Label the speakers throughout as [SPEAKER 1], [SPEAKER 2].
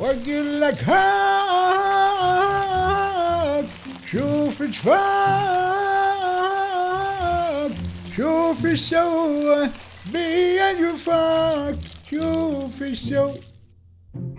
[SPEAKER 1] واقول لك هاك شوف جفاك، شوف ايش سوى بيا جفاك، شوف ايش سوى.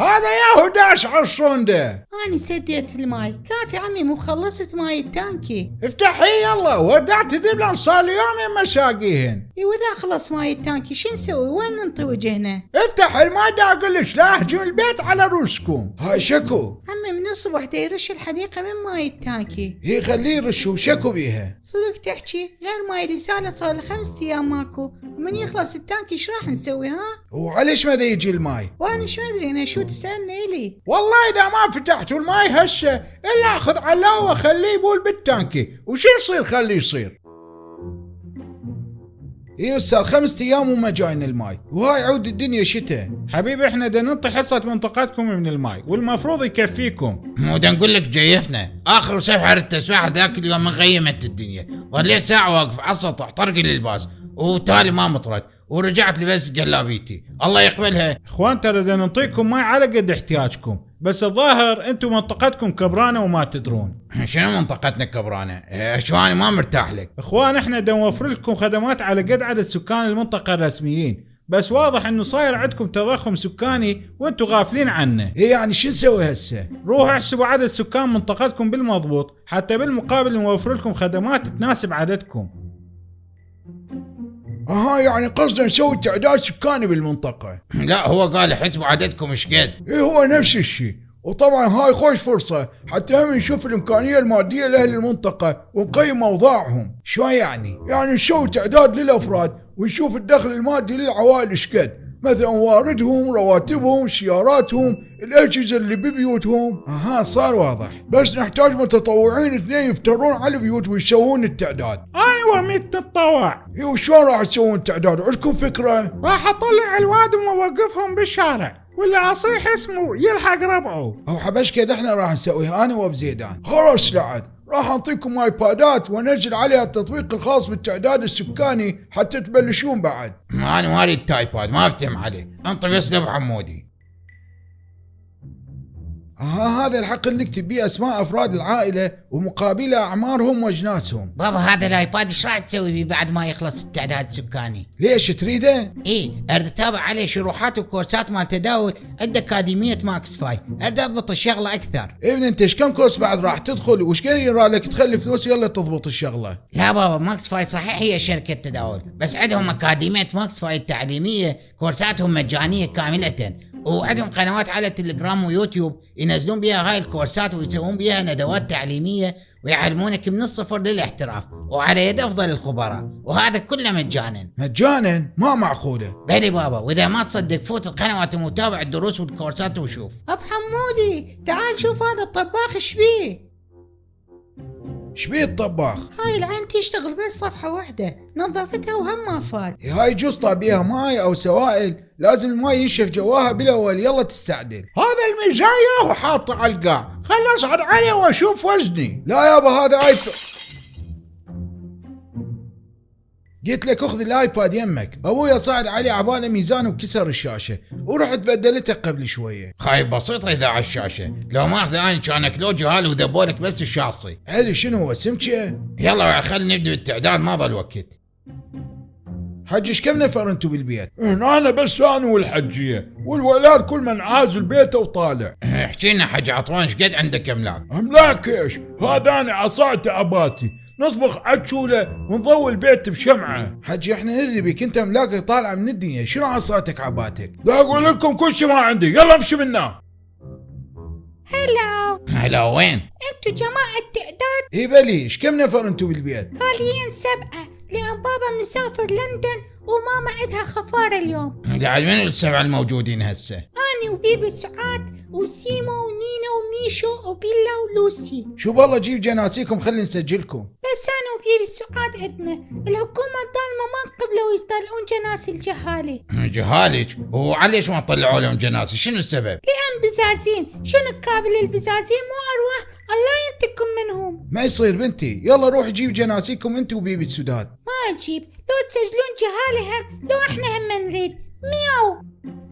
[SPEAKER 1] هذا ياهو داش على الصندة.
[SPEAKER 2] أنا سديت الماي، كافي عمي مو خلصت ماي التانكي.
[SPEAKER 1] افتحي يلا ودعت ذبلان صار لي يومين مساقيهن.
[SPEAKER 2] وإذا خلص ماي التانكي شو نسوي؟ وين ننطي وجهنا؟
[SPEAKER 1] افتح الماي دا اقول لك لا اهجم البيت على روسكم. هاي شكو
[SPEAKER 2] عمي من الصبح دا يرش الحديقة من ماي التانكي.
[SPEAKER 1] هي خليه يرش وشكو بيها.
[SPEAKER 2] صدق تحكي؟ غير ماي اللي سالت صار له 5 أيام ماكو، ومن يخلص التانكي ايش راح نسوي ها؟
[SPEAKER 1] وعليش ما دا يجي الماي؟
[SPEAKER 2] وانا ايش مدري انا شو تسألني إلي؟
[SPEAKER 1] والله اذا ما فتحتوا الماي هسه الا اخذ علاوه خليه يبول بالتانكي، وش يصير خليه يصير. ايه استاذ 5 ايام وما جاينا الماي، وهاي عود الدنيا شتاء.
[SPEAKER 3] حبيبي احنا دا ننطي حصة منطقتكم من الماي والمفروض يكفيكم.
[SPEAKER 4] مو دا نقول لك جيفنا اخر سفحة التسبيحة ذاك اليوم من غيمت الدنيا، ظليت ساعة واقف على السطح طرقي للباس وتالي ما مطرت ورجعت لبس جلابيتي الله يقبلها.
[SPEAKER 3] اخوان ترى دا ننطيكم ماي على قد احتياجكم، بس الظاهر انتم منطقتكم كبرانة وما تدرون.
[SPEAKER 4] شنو منطقتنا كبرانة؟ شو انا ما مرتاح لك.
[SPEAKER 3] اخوان احنا دا نوفر لكم خدمات على قد عدد سكان المنطقة الرسميين، بس واضح انه صاير عندكم تضخم سكاني وانتم غافلين عنه.
[SPEAKER 1] ايه يعني شو نسوي هسه؟
[SPEAKER 3] روحوا احسبوا عدد سكان منطقتكم بالمضبوط، حتى بالمقابل نوفر لكم خدمات تناسب عددكم.
[SPEAKER 1] يعني قصدنا نسوي تعداد سكاني بالمنطقة.
[SPEAKER 4] لا هو قال حسبوا عددكم ايش قد.
[SPEAKER 1] ايه هو نفس الشيء، وطبعا هاي خوش فرصة حتى هم نشوف الامكانية المادية لاهل المنطقة ونقيم اوضاعهم.
[SPEAKER 4] شو يعني؟
[SPEAKER 1] يعني نسوي تعداد للافراد ونشوف الدخل المادي للعوائل ايش قد، مثلا واردهم، رواتبهم، سياراتهم، الاجهزة اللي ببيوتهم.
[SPEAKER 4] صار واضح.
[SPEAKER 1] بس نحتاج متطوعين 2 يفترون على البيوت ويسوون التعداد.
[SPEAKER 3] انا وميت نتطوع.
[SPEAKER 1] وشلون راح تسوون التعداد؟ عندكم فكرة؟
[SPEAKER 3] راح اطلع الواد وموقفهم بالشارع، واللي اصيح اسمه يلحق ربعه.
[SPEAKER 1] او حبش كده احنا راح نسويها انا وابو زيدان. خلاص لعد راح اعطيكم ايبادات وانزل عليها التطبيق الخاص بالتعداد السكاني حتى تبلشون بعد.
[SPEAKER 4] انا ما اريد تايباد ما افتهم عليه، انطي بس لابو حمودي.
[SPEAKER 1] هذا الحق اللي نكتب بيه اسماء افراد العائله ومقابله اعمارهم واجناسهم.
[SPEAKER 4] بابا هذا الايباد ايش راح تسوي بيه بعد ما يخلص التعداد السكاني؟
[SPEAKER 1] ليش تريده؟
[SPEAKER 4] ايه اريد اتابع عليه شروحات وكورسات مال تداول عند اكاديميه ماكس فاي، اريد اضبط الشغله اكثر.
[SPEAKER 1] ابن انت ايش كم كورس بعد راح تدخل وش قال يرالك تخلي فلوس يلا تضبط الشغله؟
[SPEAKER 4] لا بابا ماكس فاي صحيح هي شركه تداول، بس عندهم اكاديميه ماكس فاي التعليميه كورساتهم مجانيه كامله، وعندهم قنوات على تليجرام ويوتيوب ينزلون بيها هاي الكورسات ويسوون بيها ندوات تعليمية ويعلمونك من الصفر للاحتراف وعلى يد أفضل الخبراء، وهذا كله مجانا.
[SPEAKER 1] مجانا؟ ما معقولة.
[SPEAKER 4] بلي بابا، وإذا ما تصدق فوت القنوات ومتابع الدروس والكورسات وشوف.
[SPEAKER 2] أب حمودي تعال شوف هذا الطباخ ايش بيه.
[SPEAKER 1] شبيه الطباخ؟
[SPEAKER 2] هاي العين تشتغل بس صفحة واحدة، نظفتها وهم ما فات.
[SPEAKER 1] هاي جسطة بيها ماي او سوائل، لازم الماي ينشف جواها بالاول. يلا تستعدل. هذا الميزاية وحاطه على القاع، خل اصعد عليه واشوف وزني. لا يابا هذا قلت لك اخذ الايباد يمك. ابويا صعد عليه عباله ميزان وكسر الشاشه ورحت بدلتها قبل شويه.
[SPEAKER 4] خايب بسيطه اذا على الشاشه، لو ما اخذ اني كانك لو جهال وذبولك بس الشاصي.
[SPEAKER 1] هذا شنو هو سمكه؟
[SPEAKER 4] يلا خلينا نبدا بالتعداد ما ضل وقت.
[SPEAKER 1] حج ايش كم نفر انتم بالبيت؟
[SPEAKER 3] هنا بس انا والحجيه والولاد كل من عازل بيته وطالع.
[SPEAKER 4] احكي لنا حج عطوان ايش قد عندك املاك؟
[SPEAKER 3] املاك ايش؟ هذا انا عصاية اباتي نصبغ عجولة ونضوي البيت بشمعة.
[SPEAKER 1] حجي احنا ندري بك انت املاكك طالعه من الدنيا، شنو عصاتك عباتك؟
[SPEAKER 3] دا اقول لكم كل شيء ما عندي، يلا امشي منا.
[SPEAKER 4] هلا وين؟
[SPEAKER 2] انتو جماعة تعداد؟
[SPEAKER 1] اي بلي ايش كم نفر انتو بالبيت؟
[SPEAKER 2] حاليا 7، لان بابا مسافر لندن وماما عندها خفارة اليوم.
[SPEAKER 4] قاعد من السبعة الموجودين هسه؟
[SPEAKER 2] اني وبيبي سعاد وسيمو ونينا وميشو وبيلا ولوسي.
[SPEAKER 1] شو بالله جيب جناسيكم خلي نسجلكم.
[SPEAKER 2] بس انا وبيبي سعاد عندنا، الحكومة الظالمة ما قبلوا يطلعون جناس الجهالة.
[SPEAKER 4] جهالك؟ وعليش ما طلعوا لهم جناسي؟ شنو السبب؟
[SPEAKER 2] لان بزازين، شنو كابل البزازين مو ارواح الله ينتقم منهم.
[SPEAKER 1] ما يصير بنتي، يلا روح جيب جناسيكم انت وبيبي السداد.
[SPEAKER 2] ما اجيب، لو تسجلون جهالة هم لو احنا هم نريد، مياو.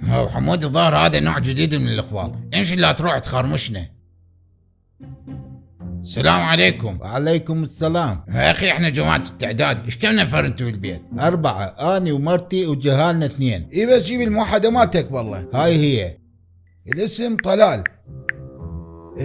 [SPEAKER 4] هو حمود الظاهر هذا نوع جديد من الاخبار، امشي لا تروح تخرمشنا. السلام عليكم.
[SPEAKER 1] وعليكم السلام.
[SPEAKER 4] يا اخي احنا جماعة التعداد، ايش كم نفر انتوا بالبيت؟
[SPEAKER 1] 4، أنا ومرتي وجهالنا 2. إيه بس جيب الموحدة مالتك بالله. هاي هي. الاسم طلال.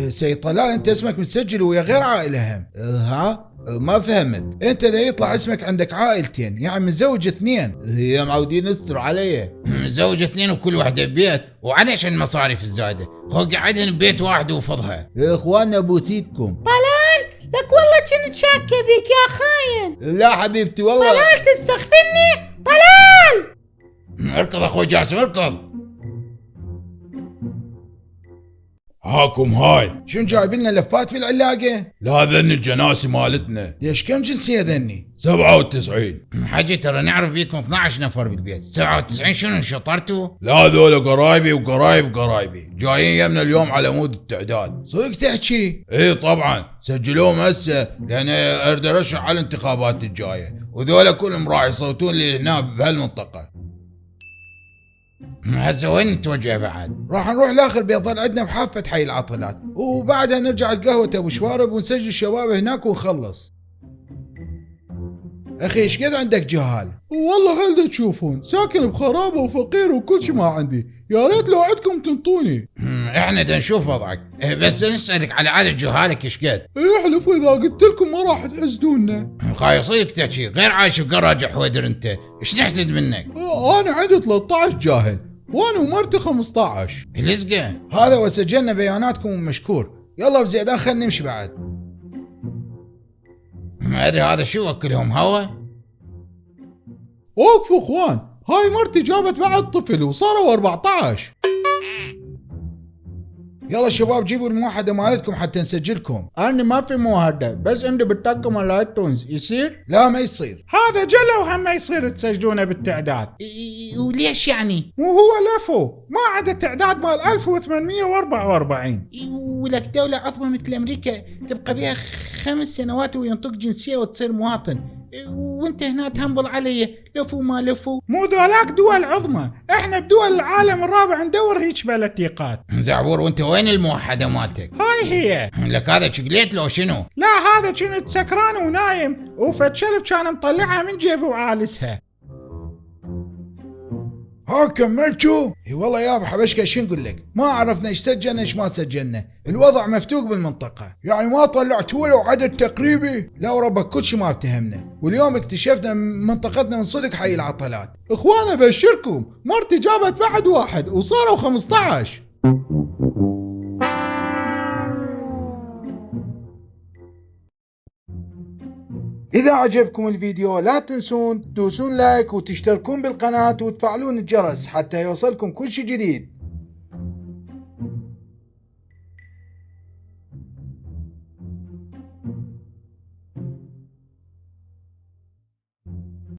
[SPEAKER 1] سي طلال، انت اسمك متسجل ويا غير عائلة هم. ها؟ ما فهمت. انت دا يطلع اسمك عندك عائلتين، يعني متزوج 2. هي معودين يستروا علي.
[SPEAKER 4] متزوج 2 وكل وحدة ببيت، وعليش المصاريف الزايدة؟ هو قاعدين ببيت واحد وفضها.
[SPEAKER 1] يا اخوانا بوسيتكم.
[SPEAKER 2] طلال لك والله كنت شاكة بيك يا خاين.
[SPEAKER 1] لا حبيبتي والله.
[SPEAKER 2] طلال تستغفرني. طلال
[SPEAKER 4] اركض اخوي جاسم اركض.
[SPEAKER 5] هاكم هاي.
[SPEAKER 1] شنو جايب لنا لفات في العلاقة؟
[SPEAKER 5] لا ذن الجناسي مالتنا
[SPEAKER 1] ليش كم جنسية ذني؟
[SPEAKER 5] 97.
[SPEAKER 4] حاجي ترى نعرف بيكم 12 نفر بالبيت. 97 شنو انشطرتوا؟
[SPEAKER 5] لا ذولا قرايبي وقرايب قرايبي جايين يمنا اليوم على مود التعداد.
[SPEAKER 1] صدق تحكي؟
[SPEAKER 5] ايه طبعا سجلوهم هسه لان اريد ارشح على الانتخابات الجايه، وذولا كلهم راح يصوتون لي هنا بهالمنطقه.
[SPEAKER 4] هسه وين نتوجه بعد؟
[SPEAKER 1] راح نروح لاخر بيظل عندنا بحافة حي العطلات، وبعدها نرجع القهوة ابو شوارب ونسجل الشباب هناك ونخلص. اخي ايش قد عندك جهال؟
[SPEAKER 5] والله هل تشوفون ساكن بخرابه وفقير وكل شيء ما عندي، يا ريت لو عندكم تنطوني.
[SPEAKER 4] احنا دا نشوف وضعك، بس نسألك على عدد جهالك ايش قد؟
[SPEAKER 5] يحلف اذا قلت لكم ما راح تحسدونا.
[SPEAKER 4] خايصيك تحكي غير عايش بقراج حويدر انت، ايش نحسد منك؟
[SPEAKER 5] انا عندي 13 جاهل وانا ومرتي 15.
[SPEAKER 4] لزقه.
[SPEAKER 1] هذا وسجلنا بياناتكم ومشكور. يلا بزيادان خلينا نمشي بعد.
[SPEAKER 4] ما ادري هذا شو اكلهم هوا؟
[SPEAKER 5] وقفوا اخوان، هاي مرتي جابت بعد طفل وصاروا 14.
[SPEAKER 1] يلا شباب جيبوا الموحدة مالتكم حتى نسجلكم.
[SPEAKER 3] انا ما في موهدة، بس عندي بطاقة مال ايتونز، يصير؟
[SPEAKER 1] لا ما يصير.
[SPEAKER 3] هذا جلا وهم ما يصير تسجلونه بالتعداد.
[SPEAKER 4] وليش يعني؟
[SPEAKER 3] مو هو لفو ما عدا تعداد مال 1844.
[SPEAKER 4] ولك دولة عظمى مثل امريكا تبقى بها 5 سنوات وينطق جنسية وتصير مواطن، وانت هنا تهنبل علي لفو ما لفو.
[SPEAKER 3] مو ذولاك دول عظمى، احنا بدول العالم الرابع ندور هيك بلديقات.
[SPEAKER 4] زعبور وانت وين الموحدة مالتك؟
[SPEAKER 3] هاي هي.
[SPEAKER 4] لك هذا شقليت لو شنو؟
[SPEAKER 3] لا هذا كنت سكران ونايم، وفد شلب كان مطلعها من جيبه وعالسها.
[SPEAKER 1] ها كملتوا؟ اي والله يابا حبشكه شو نقول لك؟ ما عرفنا ايش سجلنا ايش ما سجلنا، الوضع مفتوق بالمنطقة، يعني ما طلعتوا ولو عدد تقريبي؟ لا وربك كل شيء ما افتهمنا، واليوم اكتشفنا منطقتنا من صدق حي العطلات.
[SPEAKER 5] اخوانا بشركم مرتي جابت بعد واحد وصاروا 15.
[SPEAKER 1] إذا عجبكم الفيديو لا تنسون تدوسون لايك وتشتركون بالقناة وتفعلون الجرس حتى يوصلكم كل شيء جديد.